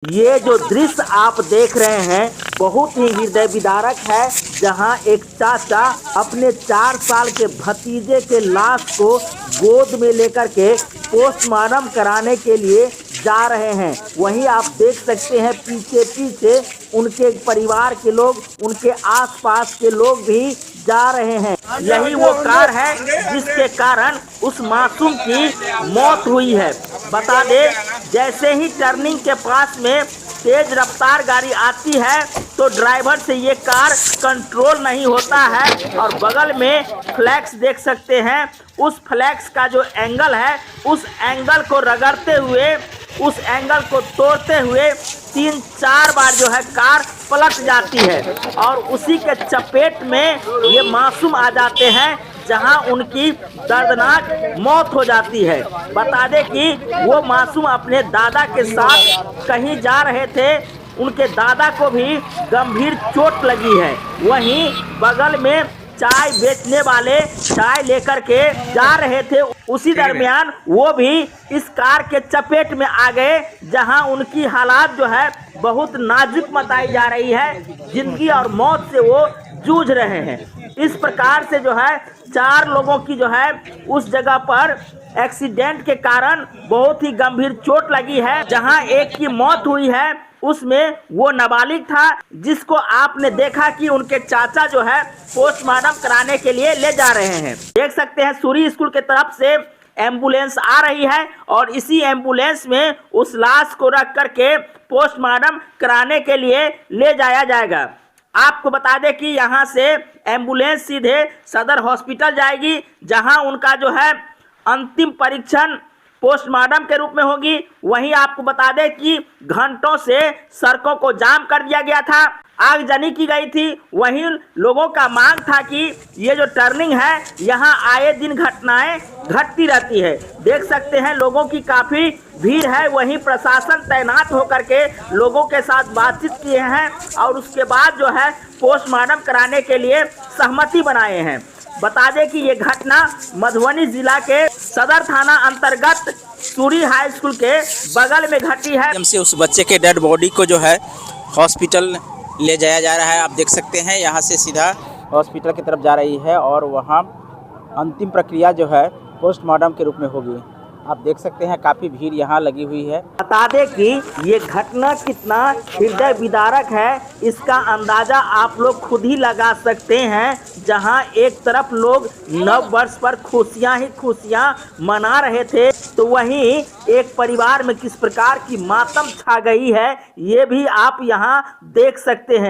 ये जो दृश्य आप देख रहे हैं बहुत ही हृदय विदारक है। जहां एक चाचा अपने 4 साल के भतीजे के लाश को गोद में लेकर के पोस्टमार्टम कराने के लिए जा रहे हैं। वहीं आप देख सकते हैं पीछे पीछे उनके परिवार के लोग, उनके आसपास के लोग भी जा रहे हैं। यही वो कार है जिसके कारण उस मासूम की मौत हुई है। बता दें, जैसे ही टर्निंग के पास में तेज रफ्तार गाड़ी आती है तो ड्राइवर से ये कार कंट्रोल नहीं होता है और बगल में फ्लैक्स देख सकते हैं। उस फ्लैक्स का जो एंगल है उस एंगल को रगड़ते हुए, उस एंगल को तोड़ते हुए 3-4 बार जो है कार पलट जाती है और उसी के चपेट में ये मासूम आ जाते हैं, जहां उनकी दर्दनाक मौत हो जाती है। बता दें कि वो मासूम अपने दादा के साथ कहीं जा रहे थे, उनके दादा को भी गंभीर चोट लगी है। वहीं बगल में चाय बेचने वाले चाय लेकर के जा रहे थे, उसी दरमियान वो भी इस कार के चपेट में आ गए, जहां उनकी हालात जो है बहुत नाजुक बताई जा रही है। जिंदगी और मौत से वो जूझ रहे हैं। इस प्रकार से जो है 4 लोगों की जो है उस जगह पर एक्सीडेंट के कारण बहुत ही गंभीर चोट लगी है। जहां एक की मौत हुई है उसमें वो नाबालिग था, जिसको आपने देखा कि उनके चाचा जो है पोस्टमार्टम कराने के लिए ले जा रहे हैं। देख सकते हैं सूरी स्कूल की तरफ से एम्बुलेंस आ रही है और इसी एम्बुलेंस में उस लाश को रख करके पोस्टमार्टम कराने के लिए ले जाया जाएगा। आपको बता दें कि यहाँ से एम्बुलेंस सीधे सदर हॉस्पिटल जाएगी, जहां उनका जो है अंतिम परीक्षण पोस्टमार्टम के रूप में होगी। वहीं आपको बता दें कि घंटों से सड़कों को जाम कर दिया गया था, आगजनी की गई थी। वहीं लोगों का मांग था कि ये जो टर्निंग है यहाँ आए दिन घटनाएं घटती रहती है। देख सकते हैं लोगों की काफ़ी भीड़ है। वहीं प्रशासन तैनात होकर के लोगों के साथ बातचीत किए हैं और उसके बाद जो है पोस्टमार्टम कराने के लिए सहमति बनाए हैं। बता दें कि ये घटना मधुबनी जिला के सदर थाना अंतर्गत सूरी हाई स्कूल के बगल में घटी है। से उस बच्चे के डेड बॉडी को जो है हॉस्पिटल ले जाया जा रहा है। आप देख सकते हैं यहाँ से सीधा हॉस्पिटल की तरफ जा रही है और वहाँ अंतिम प्रक्रिया जो है पोस्टमार्टम के रूप में होगी। आप देख सकते हैं काफ़ी भीड़ यहाँ लगी हुई है। बता दें कि ये घटना कितना हृदय विदारक है, इसका अंदाज़ा आप लोग खुद ही लगा सकते हैं। जहां एक तरफ लोग नव वर्ष पर खुशियां ही खुशियां मना रहे थे, तो वहीं एक परिवार में किस प्रकार की मातम छा गई है ये भी आप यहां देख सकते हैं।